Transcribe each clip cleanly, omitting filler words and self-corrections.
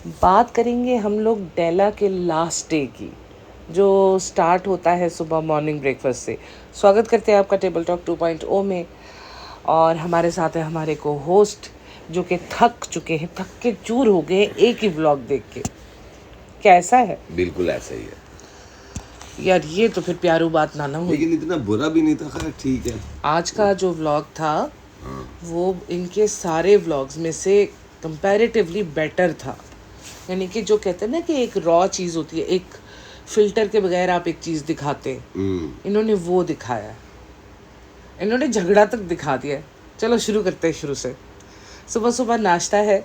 बात करेंगे हम लोग डेला के लास्ट डे की, जो स्टार्ट होता है सुबह मॉर्निंग ब्रेकफास्ट से। स्वागत करते हैं आपका टेबल टॉक 2.0 में। और हमारे साथ है हमारे को होस्ट जो कि थक चुके हैं, थक के चूर हो गए एक ही व्लॉग देख के। कैसा है? बिल्कुल ऐसा ही है यार ये तो फिर प्यारू बात ना हुई। लेकिन इतना बुरा भी नहीं था। खैर ठीक है। आज का जो व्लॉग था वो इनके सारे व्लॉग्स में से कंपैरेटिवली बेटर था। यानी कि जो कहते हैं ना कि एक रॉ चीज़ होती है, एक फिल्टर के बगैर आप एक चीज़ दिखाते हैं, इन्होंने वो दिखाया है। इन्होंने झगड़ा तक दिखा दिया है। चलो शुरू करते हैं शुरू से। सुबह सुबह नाश्ता है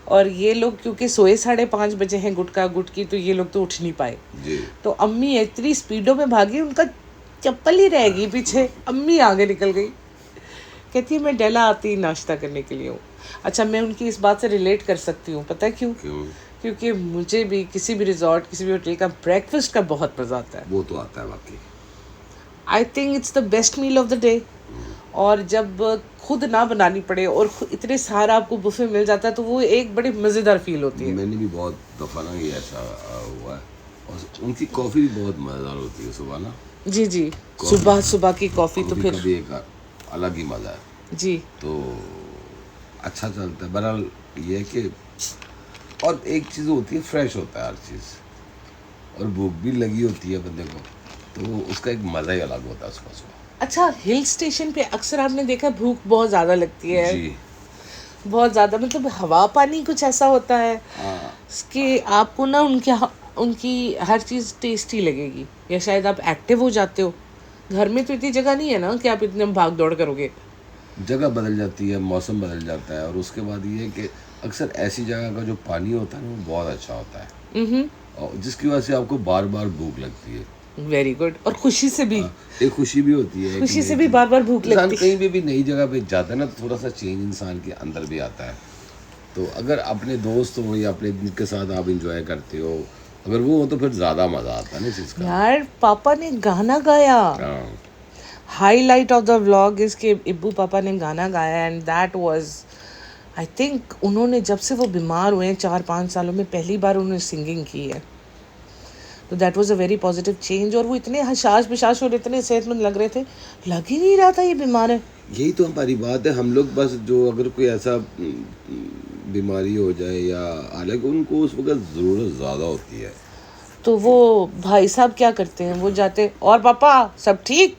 और ये लोग क्योंकि सोए 5:30 बजे हैं गुटका गुटकी, तो ये लोग तो उठ नहीं पाए जी। तो अम्मी इतनी स्पीडों में भागी, उनका चप्पल ही रह गई पीछे, अम्मी आगे निकल गई। कहती है मैं डेला आती नाश्ता करने के लिए हूँ। अच्छा, मैं उनकी इस बात से रिलेट कर सकती हूँ, पता है क्यों? क्योंकि मुझे भी किसी भी रिजॉर्ट, किसी भी होटल का ब्रेकफास्ट का बहुत मज़ा आता है। वो तो आता है वाकई। I think it's the best meal of the day. और जब खुद ना बनानी पड़े और इतने सारा आपको बुफे मिल जाता है तो वो एक बड़ी मज़ेदार फील होती है। मैंने भी बहुत दफ़ा ना ये ऐसा हुआ है। और उनकी कॉफ़ी भी बहुत मज़ेदार होती है सुबह ना। जी जी, सुबह सुबह की कॉफ़ी तो फिर भी एक अलग ही मज़ा है जी। तो अच्छा चलता है। बहरहाल ये है कि और एक चीज़ होती है, फ्रेश होता है हर चीज़, और भूख भी लगी होती है बंदे को, तो उसका एक मज़ा ही अलग होता है सुबह सुबह। अच्छा, हिल स्टेशन पे अक्सर आपने देखा भूख बहुत ज़्यादा लगती है जी। बहुत ज़्यादा, मतलब हवा पानी कुछ ऐसा होता है कि आपको ना उनकी हर चीज़ टेस्टी लगेगी, या शायद आप एक्टिव हो जाते हो। घर में तो इतनी जगह नहीं है ना कि आप इतने भाग दौड़ करोगे। जगह बदल जाती है, मौसम बदल जाता है, और उसके बाद ये है कि अक्सर ऐसी जगह का जो पानी होता है ना वो बहुत अच्छा होता है, और जिसकी वजह से आपको बार बार भूख लगती है। Very good. और खुशी से भी, एक खुशी भी होती है, खुशी से भी बार बार भूख लगती है। इंसान कहीं भी नई जगह पे जाता है ना तो थोड़ा सा चेंज इंसान के अंदर भी आता है। तो अगर अपने दोस्त हो या अपने के साथ आप इंजॉय करते हो, अगर वो हो तो फिर ज़्यादा मज़ा आता है ना चीज़ का। यार पापा ने गाना गाया, highlight of the vlog is के इब्बू पापा ने गाना गाया, and that was, I think उन्होंने जब से वो बीमार हुए हैं 4-5 सालों में पहली बार उन्होंने सिंगिंग की है। तो that was a very positive change. और वो इतने हशाश बिशाश और इतने सेहतमंद लग रहे थे, लग ही नहीं रहा था ये बीमार है। यही तो हमारी बात है। हम लोग बस जो अगर कोई ऐसा बीमारी हो जाए, या हालांकि उनको उस वक्त ज़रूरत ज़्यादा होती है, तो वो भाई साहब क्या करते हैं, वो जाते और पापा सब ठीक,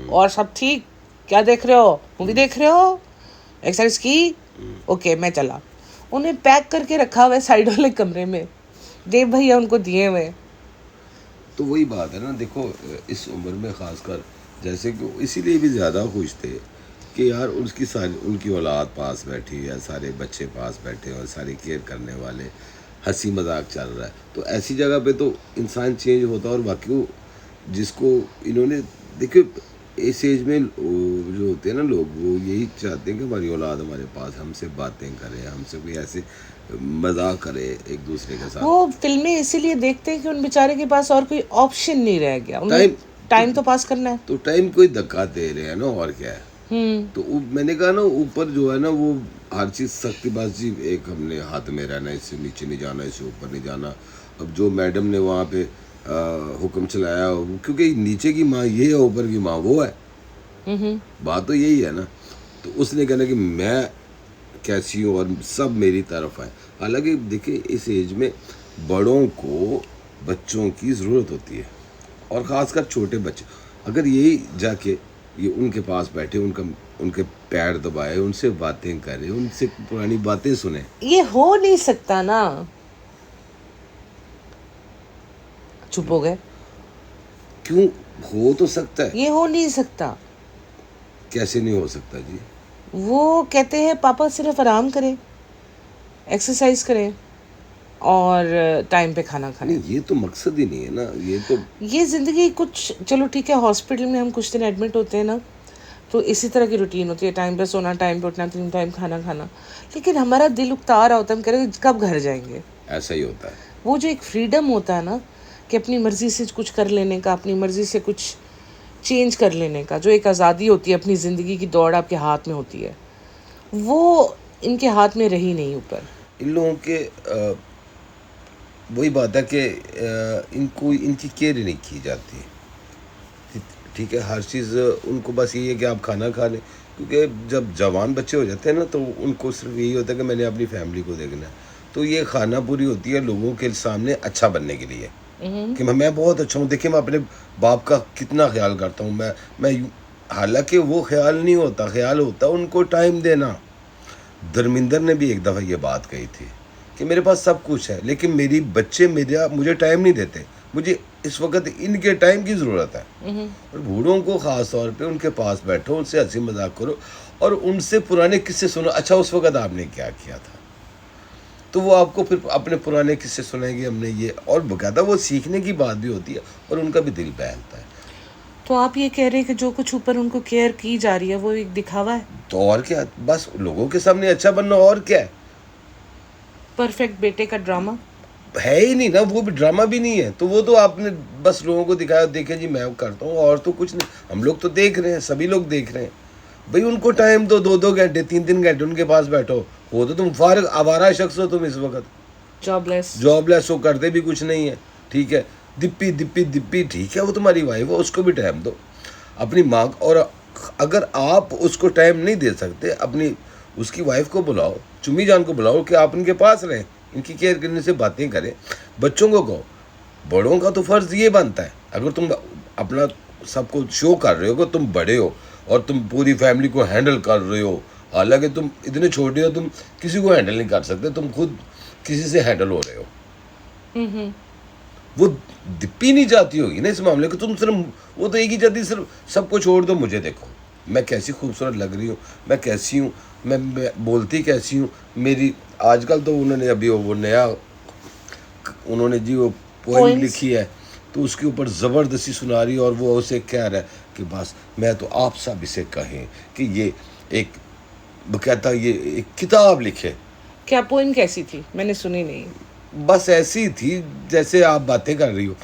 और सब ठीक, क्या देख रहे हो, मूवी देख रहे हो, एक्सरसाइज की, ओके मैं चला। उन्हें पैक करके रखा हुआ है साइड वाले कमरे में, देव भैया उनको दिए हुए। तो वही बात है ना। देखो इस उम्र में ख़ासकर, जैसे कि इसीलिए भी ज़्यादा खुश थे कि यार उसकी सारी उनकी औलाद पास बैठी है, सारे बच्चे पास बैठे और सारी केयर करने वाले, हंसी मजाक चल रहा है। तो ऐसी जगह पे तो इंसान चेंज होता है। और बाकी वो जिसको इन्होंने देखो, इस एज में जो होते हैं ना लोग, वो यही चाहते हैं कि हमारी औलाद हमारे पास हमसे बातें करे, हमसे कोई ऐसे मजाक करे एक दूसरे के साथ। वो फिल्में इसीलिए देखते हैं कि उन बेचारे के पास और कोई ऑप्शन नहीं रह गया, उन्हें टाइम तो पास करना है। तो टाइम कोई धक्का दे रहे हैं ना, और क्या है। तो मैंने कहा ना, ऊपर जो है ना वो हर चीज़ सख्तीबाजी, एक हमने हाथ में रहना, इससे नीचे नहीं जाना, इससे ऊपर नहीं जाना। अब जो मैडम ने वहाँ पे हुक्म चलाया, क्योंकि नीचे की माँ ये है, ऊपर की माँ वो है, बात तो यही है ना। तो उसने कहना कि मैं कैसी हूँ और सब मेरी तरफ है। हालांकि देखिए इस एज में बड़ों को बच्चों की ज़रूरत होती है, और ख़ासकर छोटे बच्चे। अगर यही जाके ये उनके पास बैठे, उनके पैर दबाए, उनसे बातें करें, उनसे पुरानी बातें सुने, ये हो नहीं सकता ना। चुप हो गए। क्यों? हो तो सकता है। ये हो नहीं सकता। कैसे नहीं हो सकता जी? वो कहते हैं पापा सिर्फ आराम करें, एक्सरसाइज करें और टाइम पे खाना खाएं। नहीं, ये तो मकसद ही नहीं है ना। ये तो ये ज़िंदगी कुछ, चलो ठीक है, हॉस्पिटल में हम कुछ दिन एडमिट होते हैं ना, तो इसी तरह की रूटीन होती है, टाइम पे सोना, टाइम पे उठना, 3 टाइम खाना खाना। लेकिन हमारा दिल उकता रहा होता है, हम कह रहे हैं कब घर जाएंगे। ऐसा ही होता है। वो जो एक फ्रीडम होता है ना, कि अपनी मर्ज़ी से कुछ कर लेने का, अपनी मर्ज़ी से कुछ चेंज कर लेने का, जो एक आज़ादी होती है, अपनी ज़िंदगी की दौड़ आपके हाथ में होती है, वो इनके हाथ में रही नहीं ऊपर। इन लोगों के वही बात है कि इनको इनकी केयर नहीं की जाती। ठीक है, हर चीज़ उनको बस यही है कि आप खाना खा लें, क्योंकि जब जवान बच्चे हो जाते हैं ना तो उनको सिर्फ यही होता है कि मैंने अपनी फैमिली को देखना है। तो ये खाना पूरी होती है लोगों के सामने अच्छा बनने के लिए कि मैं बहुत अच्छा हूँ, देखिए मैं अपने बाप का कितना ख्याल करता हूँ। हालांकि वो ख्याल नहीं होता, ख्याल होता उनको टाइम देना। धर्मिंदर ने भी एक दफ़ा ये बात कही थी कि मेरे पास सब कुछ है लेकिन मेरी बच्चे मुझे टाइम नहीं देते, मुझे इस वक्त इनके टाइम की ज़रूरत है। और बूढ़ों को ख़ास तौर पे उनके पास बैठो, उनसे हंसी मजाक करो और उनसे पुराने किस्से सुनो। अच्छा उस वक्त आपने क्या किया था, तो वो आपको फिर अपने पुराने किस्से सुनाएंगे, हमने ये, और बकायदा वो सीखने की बात भी होती है और उनका भी दिल बहलता है। तो आप ये कह रहे हैं कि जो कुछ ऊपर उनको केयर की जा रही है वो एक दिखावा है? तो और क्या, बस लोगों के सामने अच्छा बनना, और क्या है। परफेक्ट बेटे का ड्रामा है ही नहीं ना, वो भी ड्रामा भी नहीं है, तो वो तो आपने बस लोगों को दिखाया, देखे जी मैं करता हूँ, और तो कुछ नहीं। हम लोग तो देख रहे हैं, सभी लोग देख रहे हैं। भाई उनको टाइम दो, 2-2 घंटे 3-3 घंटे उनके पास बैठो। हो तो तुम फारग आवारा शख्स हो, तुम इस वक्त जॉबलेस हो, करते भी कुछ नहीं है। ठीक है, दिप्पी ठीक है, वो तुम्हारी वाइफ है, उसको भी टाइम दो। अपनी माँ, और अगर आप उसको टाइम नहीं दे सकते, अपनी उसकी वाइफ को बुलाओ, चुम्मी जान को बुलाओ कि आप इनके पास रहें, इनकी केयर करने से बातें करें। बच्चों को कहो, बड़ों का तो फ़र्ज़ ये बनता है, अगर तुम अपना सबको शो कर रहे हो कि तुम बड़े हो और तुम पूरी फैमिली को हैंडल कर रहे हो, हालांकि तुम इतने छोटे हो, तुम किसी को हैंडल नहीं कर सकते, तुम खुद किसी से हैंडल हो रहे हो। वो दिप्पी नहीं चाहती होगी ना इस मामले को, तुम सिर्फ, वो तो एक ही चाहती, सिर्फ सबको छोड़ दो, मुझे देखो मैं कैसी खूबसूरत लग रही हूँ, मैं कैसी हूँ, मैं बोलती कैसी हूँ। मेरी आजकल तो उन्होंने अभी वो नया उन्होंने जी वो पोइम लिखी है, तो उसके ऊपर ज़बरदस्ती सुना रही है, और वो उसे कह रहा है कि बस मैं तो आप सब इसे कहें कि ये एक बकायदा ये एक किताब लिखे। क्या पोइम कैसी थी? मैंने सुनी नहीं। बस ऐसी थी जैसे आप बातें कर रही हो,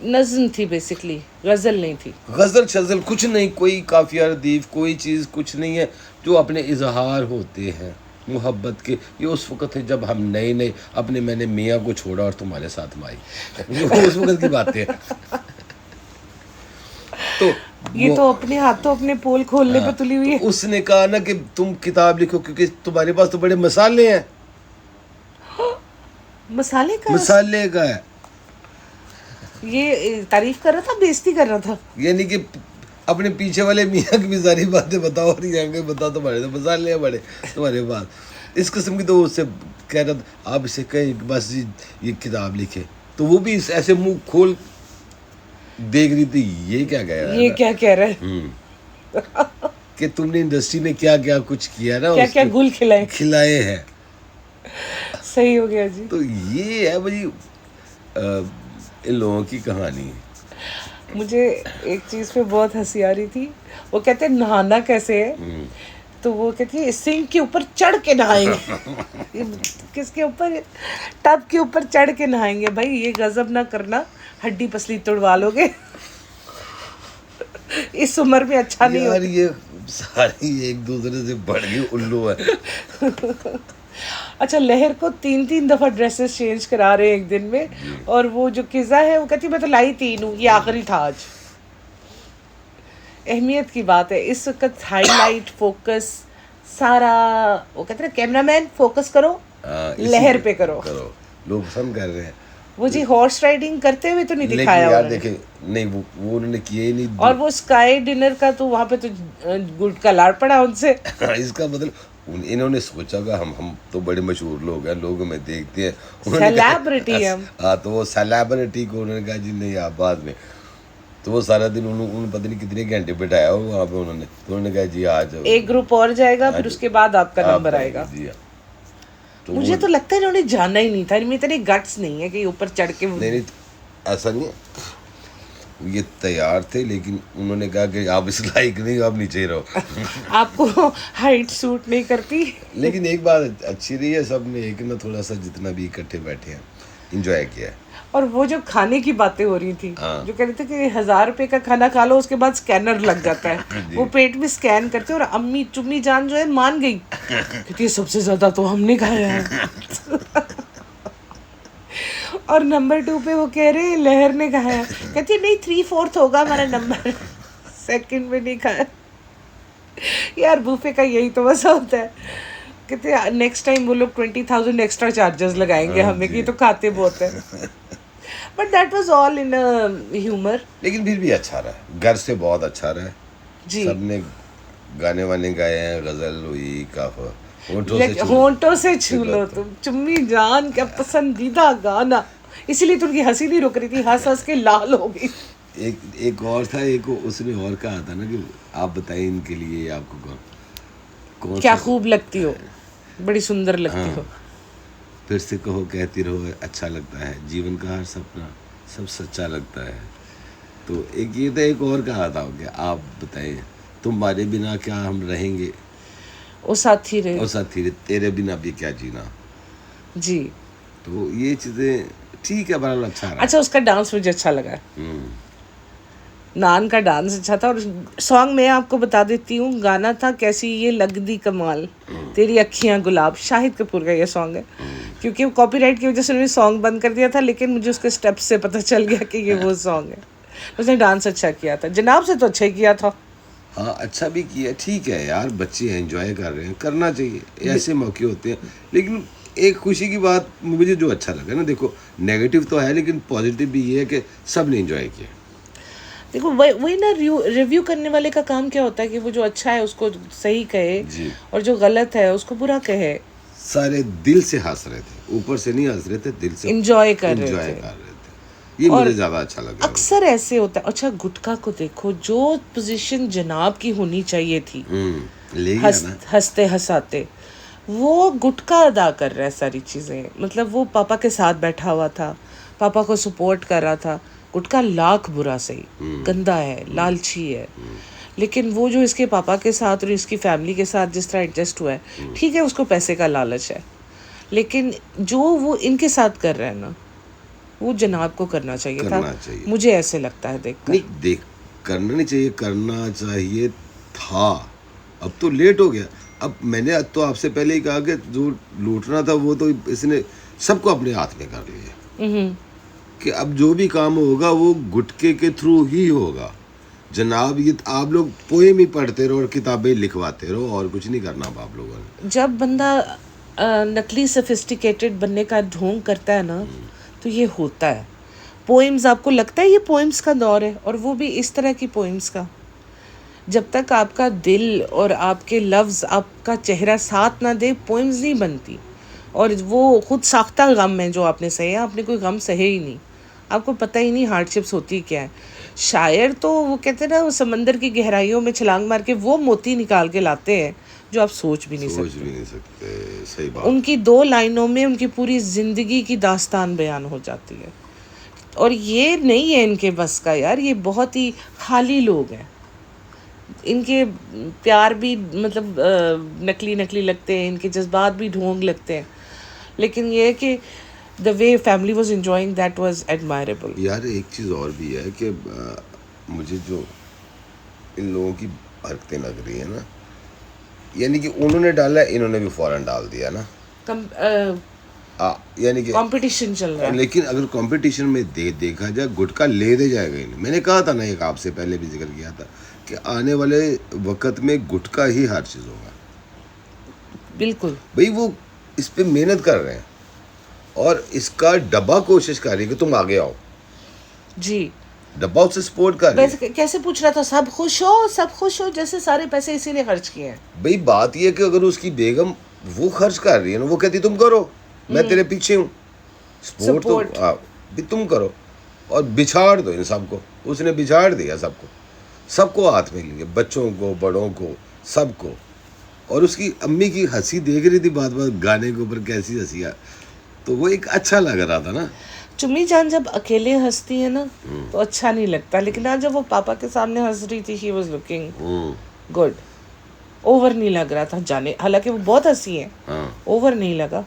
नज़्म थी बेसिकली, गज़ल नहीं थी। गज़ल शज़ल कुछ नहीं, कोई काफिया रदीफ कोई चीज़ कुछ नहीं है, जो अपने इजहार होते हैं मोहब्बत के। ये उस वक़्त है जब हम नए नए अपने, मैंने मियाँ को छोड़ा और तुम्हारे साथ माई, उस वक़्त की बातें हैं। तो ये तो अपने हाथों अपने पोल खोलने पे तुली हुई है। तो उसने कहा ना कि तुम किताब लिखो क्योंकि तुम्हारे पास तो बड़े मसाले हैं। मसाले का है। ये तारीफ कर रहा था, बेइज्जती कर रहा था? यानी कि अपने पीछे वाले मियाँ की भी सारी बातें बताओ और यहाँ बताओ, तुम्हारे तो मसाले हैं बड़े तुम्हारे पास, इस किस्म की। तो उससे कह रहा था आप इसे कहें बस जी ये किताब लिखे, तो वो भी ऐसे मुंह खोल देख रही थी, ये क्या कह रहा है, ये क्या कह रहा है कि तुमने इंडस्ट्री में क्या क्या कुछ किया ना, क्या क्या गुल खिलाए हैं। सही हो गया जी। तो ये है भाई इन लोगों की कहानी। मुझे एक चीज़ पे बहुत हंसी आ रही थी, वो कहते हैं नहाना कैसे है, तो वो कहती है सिंक के ऊपर चढ़ के नहाएंगे किसके ऊपर? टब के ऊपर चढ़ के नहाएंगे। भाई ये गजब ना करना, हड्डी पसली तोड़वा लोगे इस उम्र में अच्छा नहीं यार, ये सारी एक दूसरे से बढ़ गई उल्लू है। अच्छा, लहर को 3-3 दफ़ा ड्रेसेस चेंज करा रहे हैं एक दिन में, और वो जो किज़ा है वो कहती मैं तो लाई 3 हूँ, ये आखिरी था आज। अहमियत की बात है इस वक्त, हाईलाइट फोकस सारा, वो कहते हैं कैमरामैन फोकस करो, लहर पे करो। लोग पसंद कर रहे हैं। वो जी हॉर्स राइडिंग करते हुए तो नहीं दिखाया यार देखे नहीं, वो उन्होंने किए ही नहीं। और वो स्काई डिनर का तो वहाँ पे तो गुड का लाड़ पड़ा उनसे। इसका मतलब इन्होंने सोचा कि हम तो बड़े मशहूर लोग हैं, लोग हमें देखते हैं, सेलिब्रिटी हम। हाँ, तो वो सेलिब्रिटी को उन्होंने कहा जी नहीं आप बाद में, तो वो सारा दिन उन्होंने पता नहीं कितने घंटे बिठाया हो वहाँ पे, उन्होंने कहा जी आज एक ग्रुप और जाएगा, फिर उसके बाद आपका नंबर आएगा। तो मुझे तो लगता है इन्होंने जाना ही नहीं था, इनमें इतने गट्स नहीं है कि ऊपर चढ़ के। नहीं ऐसा नहीं है, ये तैयार थे लेकिन उन्होंने कहा कि आप इस लायक नहीं, आप नीचे रहो आपको हाइट सूट नहीं करती। लेकिन एक बात अच्छी रही है, सब ने एक ना थोड़ा सा जितना भी इकट्ठे बैठे हैं इंजॉय किया है। और वो जो खाने की बातें हो रही थी, जो कह रहे थे कि 1000 रुपए का खाना खा लो उसके बाद स्कैनर लग जाता है वो पेट में स्कैन करते, और अम्मी चुम्मी जान जो है मान गई, कहती है सबसे ज्यादा तो हमने खाया है और नंबर 2 पे वो कह रहे हैं लहर ने कहा है, कहती है नहीं 3/4 होगा हमारा नंबर, सेकंड में नहीं कहा। यार बूफे का यही तो मजा होता है, कहते हैं नेक्स्ट टाइम वो लोग 20,000 एक्स्ट्रा चार्जेस लगाएंगे हमें कि तो खाते बहुत है। But that was all in humour. लेकिन फिर भी अच्छा रहा, घर से बहुत अच्छा रहा जी सबने गाने वाने गाए हैं, गजल हुई काफा, होंठों से छू लो तुम, चुम्मी जान का पसंदीदा गाना, इसीलिए तो उनकी हंसी नहीं रुक रही थी, हंस हंस के लाल हो गई। एक और था, एक उसने और कहा था ना कि आप बताएं इनके लिए आपको कौन क्या सा खूब लगती हो, बड़ी सुंदर लगती हो, फिर से कहो कहती रहो अच्छा लगता है, जीवन का हर सपना सब सच्चा लगता है। तो एक ये था, एक और कहा था कि आप बताएं तुम्हारे बिना क्या हम रहेंगे, ओ साथी रे, और साथी रे तेरे बिना भी क्या जीना। जी तो ये चीज़ें ठीक है, बड़ा अच्छा रहा। अच्छा उसका डांस मुझे अच्छा लगा, हम्म, नान का डांस अच्छा था। और सॉन्ग मैं आपको बता देती हूँ, गाना था कैसी ये लगदी कमाल, तेरी अखियाँ गुलाब, शाहिद कपूर का ये सॉन्ग है। क्योंकि वो कॉपीराइट की वजह से उन्होंने सॉन्ग बंद कर दिया था, लेकिन मुझे उसके स्टेप से पता चल गया कि ये वो सॉन्ग है। उसने डांस अच्छा किया था, जनाब से तो अच्छा ही किया था। हाँ अच्छा भी किया, ठीक है यार, बच्चे एंजॉय कर रहे हैं, करना चाहिए, ऐसे मौके होते हैं। लेकिन एक खुशी की बात मुझे जो अच्छा लगा ना, देखो नेगेटिव तो है लेकिन पॉजिटिव भी ये है कि सब ने एंजॉय किया। देखो वही ना, रिव्यू करने वाले का काम क्या होता है कि वो जो अच्छा है उसको सही कहे जी, और जो गलत है उसको बुरा कहे। सारे दिल से हंस रहे थे, ऊपर से नहीं हंस रहे थे, दिल से इंजॉय कर रहे एंजॉय थे। कर रहे थे, ये और मुझे ज़्यादा अच्छा लगा। अक्सर ऐसे होता है। अच्छा गुटखा को देखो, जो पोजीशन जनाब की होनी चाहिए थी, ले गया ना। हंसते हंसाते, वो गुटखा अदा कर रहा है सारी चीज़ें। मतलब वो पापा के साथ बैठा हुआ था, पापा को सपोर्ट कर रहा था। गुटखा लाख बुरा सही, गंदा है, लालची है, लेकिन वो जो इसके पापा के साथ और इसकी फैमिली के साथ जिस तरह एडजस्ट हुआ है, ठीक है उसको पैसे का लालच है, लेकिन जो वो इनके साथ कर रहा है ना, वो जनाब को करना चाहिए करना था। चाहिए। मुझे ऐसे लगता है देखकर। नहीं देख, करना नहीं चाहिए, करना चाहिए था, अब तो लेट हो गया। अब मैंने तो आपसे पहले ही कहा कि जो लूटना था वो तो इसने सबको अपने हाथ में कर लिया, कि अब जो भी काम होगा वो गुटके के थ्रू ही होगा। जनाब ये आप लोग पोएम ही पढ़ते रहो और किताबें लिखवाते रहो, और कुछ नहीं करना अब आप लोगों ने। जब बंदा नकली सोफिस्टिकेटेड बनने का ढोंग करता है ना, तो ये होता है। पोइम्स, आपको लगता है ये पोइम्स का दौर है, और वो भी इस तरह की पोइम्स का। जब तक आपका दिल और आपके लफ्ज़, आपका चेहरा साथ ना दे, पोइम्स नहीं बनती। और वो खुद साख्ता गम है जो आपने सहे, आपने कोई गम सहे ही नहीं, आपको पता ही नहीं हार्डशिप्स होती क्या है। शायर तो वो कहते हैं ना, वो समंदर की गहराइयों में छलांग मार के वो मोती निकाल के लाते हैं जो आप सोच भी नहीं सोच सकते। भी नहीं सकते, सही बात। उनकी 2 लाइनों में उनकी पूरी ज़िंदगी की दास्तान बयान हो जाती है। और ये नहीं है इनके बस का यार, ये बहुत ही खाली लोग हैं। इनके प्यार भी मतलब नकली नकली लगते हैं, इनके जज्बात भी ढोंग लगते हैं, लेकिन ये है कि the way family was enjoying that was admirable. यार एक चीज़ और भी है कि मुझे जो इन लोगों की हरकतें लग रही है ना, यानी कि उन्होंने डाला, इन्होंने भी फौरन डाल दिया ना, यानी कि कंपटीशन चल रहा है। लेकिन अगर कंपटीशन में देखा जाए, गुटखा ले दे जाएगा इन्हें। मैंने कहा था ना, एक आपसे पहले भी जिक्र किया था कि आने वाले वक्त में गुटखा ही हर चीज़ होगा। बिल्कुल भाई वो इस पे मेहनत कर रहे हैं और इसका डब्बा कोशिश कर रही है कि तुम आगे आओ, जी। डब्बा उससे सपोर्ट कर रही है। वैसे कैसे पूछ रहा था, सब खुश हो, सब खुश हो, जैसे सारे पैसे इसीलिए खर्च किए हैं। भाई बात यह है कि अगर उसकी बेगम वो खर्च कर रही है ना, वो कहती तुम करो, मैं तेरे पीछे हूँ, सपोर्ट तो भी तुम करो, और बिछाड़ दो इन सबको। उसने बिछाड़ दिया सबको, सबको हाथ में लिए, बच्चों को, बड़ों को, सबको। और उसकी अम्मी की हंसी देख रही थी बात बात गाने के ऊपर, कैसी हंसियाँ, तो वो एक अच्छा लग रहा था ना। चुम्मी जान जब अकेले हंसती है ना तो अच्छा नहीं लगता, लेकिन आज जब वो पापा के सामने हंस रही थी, she was looking good, over नहीं लग रहा था जाने। हालांकि वो बहुत हंसी है, ओवर नहीं लगा।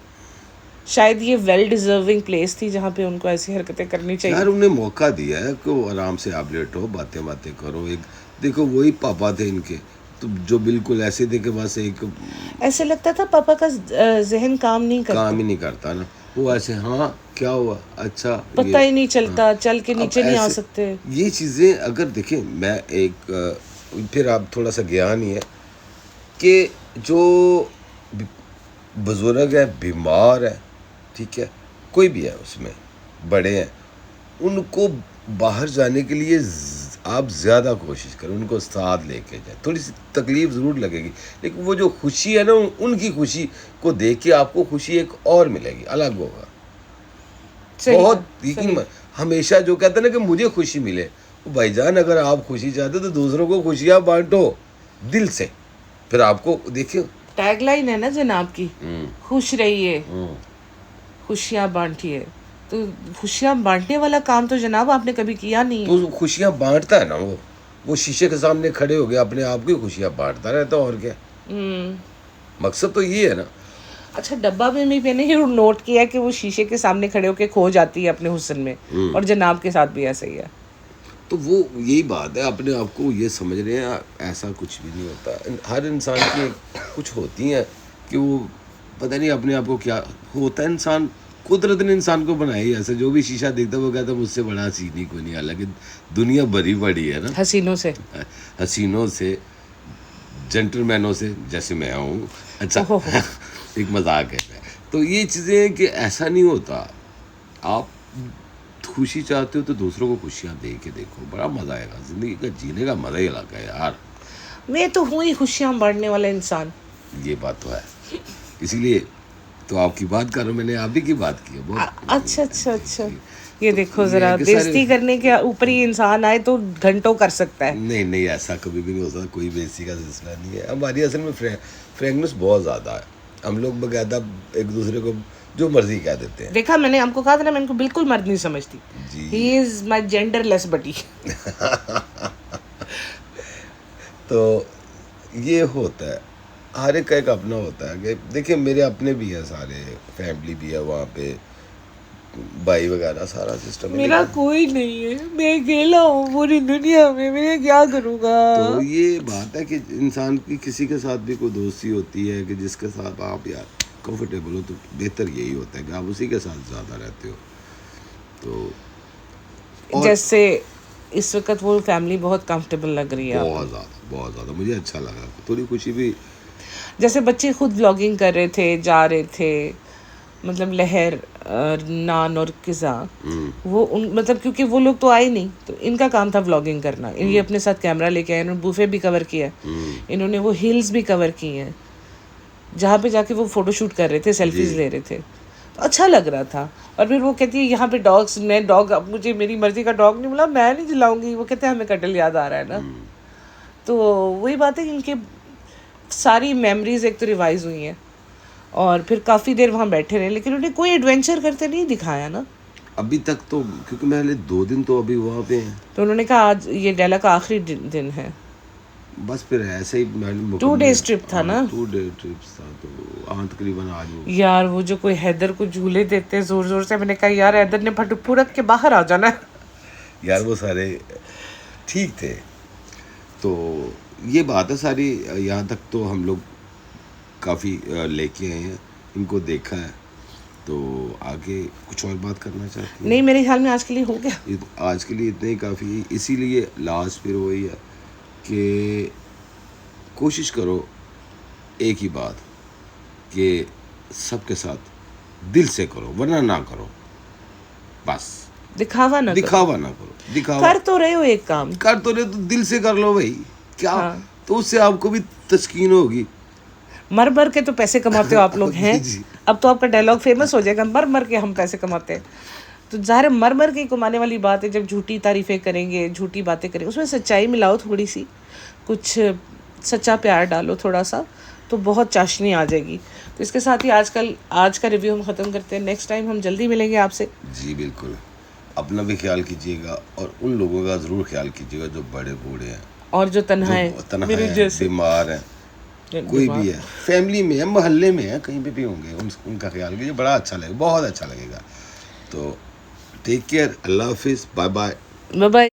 शायद ये वेल डिजर्विंग प्लेस थी जहाँ पे उनको ऐसी हरकतें करनी चाहिए। यार उन्हें मौका दिया है कि आराम से आप लेटो, बातें बातें करो। एक देखो वही पापा थे इनके, तो जो बिल्कुल ऐसे थे कि बस एक ऐसे लगता था पापा का जहन काम नहीं करता, काम ही नहीं करता ना। वो ऐसे हाँ क्या हुआ, अच्छा पता ही नहीं चलता, चल के अब नीचे नहीं आ ऐसे- सकते। ये चीज़ें अगर देखें, मैं एक फिर आप थोड़ा सा ज्ञान ही है कि जो बुजुर्ग है, बीमार है, ठीक है, कोई भी है उसमें, बड़े हैं, उनको बाहर जाने के लिए आप ज़्यादा कोशिश करें, उनको साथ लेके जाए। थोड़ी सी तकलीफ ज़रूर लगेगी, लेकिन वो जो खुशी है ना, उनकी खुशी को देख के आपको खुशी एक और मिलेगी, अलग होगा। सही बहुत बात, यकीन सही। हमेशा जो कहते हैं ना कि मुझे खुशी मिले, वो भाईजान अगर आप खुशी चाहते हो तो दूसरों को खुशियाँ बांटो दिल से, फिर आपको देखिए। टैगलाइन है ना जनाब की, खुश रहिए, हम्म, खुशियाँ बांटिए। तो खुशियाँ बांटने वाला काम तो जनाब आपने कभी किया नहीं है। तो खुशियाँ बांटता है ना वो शीशे के सामने खड़े हो गए, अपने आप की खुशियाँ बांटता रहता, और क्या। मकसद तो ये है ना। अच्छा, डब्बा में भी मैंने ये नोट किया कि वो शीशे के सामने खड़े होके खो जाती है अपने हुस्न में, और जनाब के साथ भी ऐसा ही है। तो वो यही बात है, अपने आप को ये समझ रहे हैं, ऐसा कुछ भी नहीं होता। हर इंसान की कुछ होती हैं कि वो पता नहीं अपने आप को क्या होता है। इंसान, कुदरत ने इंसान को बनाया ही ऐसा, जो भी शीशा देखता है वो कहता है मुझसे बड़ा हसीन ही कोई नहीं। हालांकि दुनिया भरी पड़ी है ना हसीनों से। हसीनों से, जेंटलमैनों से, जैसे मैं हूँ। अच्छा एक मजाक है। तो ये चीज़ें कि ऐसा नहीं होता। आप खुशी चाहते हो तो दूसरों को खुशियाँ दे के देखो, बड़ा मज़ा आएगा। ज़िंदगी का जीने का मज़ा ही अलग है यार। मैं तो हूँ ही खुशियाँ बांटने वाला इंसान। ये बात तो है, इसीलिए तो आपकी बात कर रहा हूँ, मैंने आप ही की बात की है बहुत। अच्छा अच्छा अच्छा। ये तो देखो ये जरा, है कि बेइज्जती करने के ऊपर ही इंसान आए तो घंटों कर सकता है। नहीं नहीं, ऐसा कभी भी नहीं हो सकता, कोई बेइज्जती का सिलसिला नहीं है। हमारी असल में फ्रैंकनेस बहुत ज़्यादा है। हम लोग बकायदा एक दूसरे को जो मर्जी कह देते हैं। देखा, मैंने आपको कहा था ना, मैं इनको बिल्कुल मर्द नहीं समझती। जी। ही इज माई जेंडरलेस बडी। तो ये होता है, हर एक का एक अपना होता है कि देखिए मेरे अपने भी है, सारे फैमिली भी है वहाँ पे, भाई वगैरह सारा सिस्टम है। मेरा कोई नहीं है, मैं अकेला हूँ पूरी दुनिया में, मैं क्या करूँगा। तो ये बात है कि इंसान की किसी के साथ भी कोई दोस्ती होती है कि जिसके साथ आप यार कंफर्टेबल हो, तो बेहतर यही होता है कि आप उसी के साथ ज़्यादा रहते हो। तो जैसे इस वक्त वो फैमिली बहुत कंफर्टेबल लग रही है। बहुत ज़्यादा मुझे अच्छा लगा, थोड़ी खुशी भी। जैसे बच्चे खुद व्लॉगिंग कर रहे थे, जा रहे थे, मतलब लहर, नान और किज़ा, वो मतलब क्योंकि वो लोग तो आए नहीं, तो इनका काम था व्लॉगिंग करना। ये अपने साथ कैमरा लेके आए, इन्होंने बूफे भी कवर किया है, इन्होंने वो हिल्स भी कवर की हैं जहाँ पे जाके वो फ़ोटो शूट कर रहे थे, सेल्फीज़ ले रहे थे। तो अच्छा लग रहा था। और फिर वो कहती है यहाँ पे डॉग्स, मैं डॉग, अब मुझे मेरी मर्ज़ी का डॉग नहीं मिला, मैं नहीं जिलाऊंगी। वो कहते हैं हमें कटल याद आ रहा है ना। तो वही बात है कि इनके सारी मेमोरीज एक तो रिवाइज हुई हैं, और फिर काफ़ी देर वहाँ बैठे रहे, लेकिन उन्हें कोई एडवेंचर करते नहीं दिखाया ना अभी तक। तो क्योंकि मैंने 2 दिन तो अभी वहाँ पे हैं, तो उन्होंने कहा आज ये डेला का आखिरी दिन है। बस फिर ऐसे ही 2 days ट्रिप था ना। 2 डे ट्रिप्स था, तो हाँ तकरीबन आज वो। यार वो जो कोई हैदर को झूले देते हैं जोर जोर से, मैंने कहा यार हैदर ने फटुप्पू रख के बाहर आ जाना। यार वो सारे ठीक थे। तो ये बात है सारी। यहाँ तक तो हम लोग काफ़ी लेके आए हैं, इनको देखा है। तो आगे कुछ और बात करना चाहती हैं? नहीं, मेरे ख्याल में आज के लिए हो गया। आज के लिए इतने ही काफ़ी। इसीलिए लास्ट फिर वही है कि कोशिश करो एक ही बात, कि सबके साथ दिल से करो, वरना ना करो। बस दिखावा ना दिखावा ना करो। दिखावा कर तो रहे हो, एक काम कर तो रहे तो दिल से कर लो भाई, क्या। हाँ। तो उससे आपको भी तस्कीन होगी। मर मर के तो पैसे कमाते हो आप लोग हैं। जी। अब तो आपका डायलॉग फेमस हो जाएगा, मर मर के हम पैसे कमाते हैं। तो ज़ाहिर है मर मर के कमाने वाली बात है। जब झूठी तारीफ़ें करेंगे, झूठी बातें करेंगे, उसमें सच्चाई मिलाओ, थोड़ी सी कुछ सच्चा प्यार डालो थोड़ा सा, तो बहुत चाशनी आ जाएगी। तो इसके साथ ही आज का रिव्यू हम ख़त्म करते हैं। नेक्स्ट टाइम हम जल्दी मिलेंगे आपसे। जी बिल्कुल, अपना भी ख्याल कीजिएगा और उन लोगों का ज़रूर ख्याल कीजिएगा जो बड़े बूढ़े हैं और जो तन्हा है, मेरे जैसे बीमार हैं, कोई भी है, फैमिली में है, मोहल्ले में है, कहीं पे भी होंगे, उनका ख्याल कीजिए। बड़ा अच्छा लगेगा, बहुत अच्छा लगेगा। तो टेक केयर, अल्लाह हाफिज़, बाय बाय। Bye bye.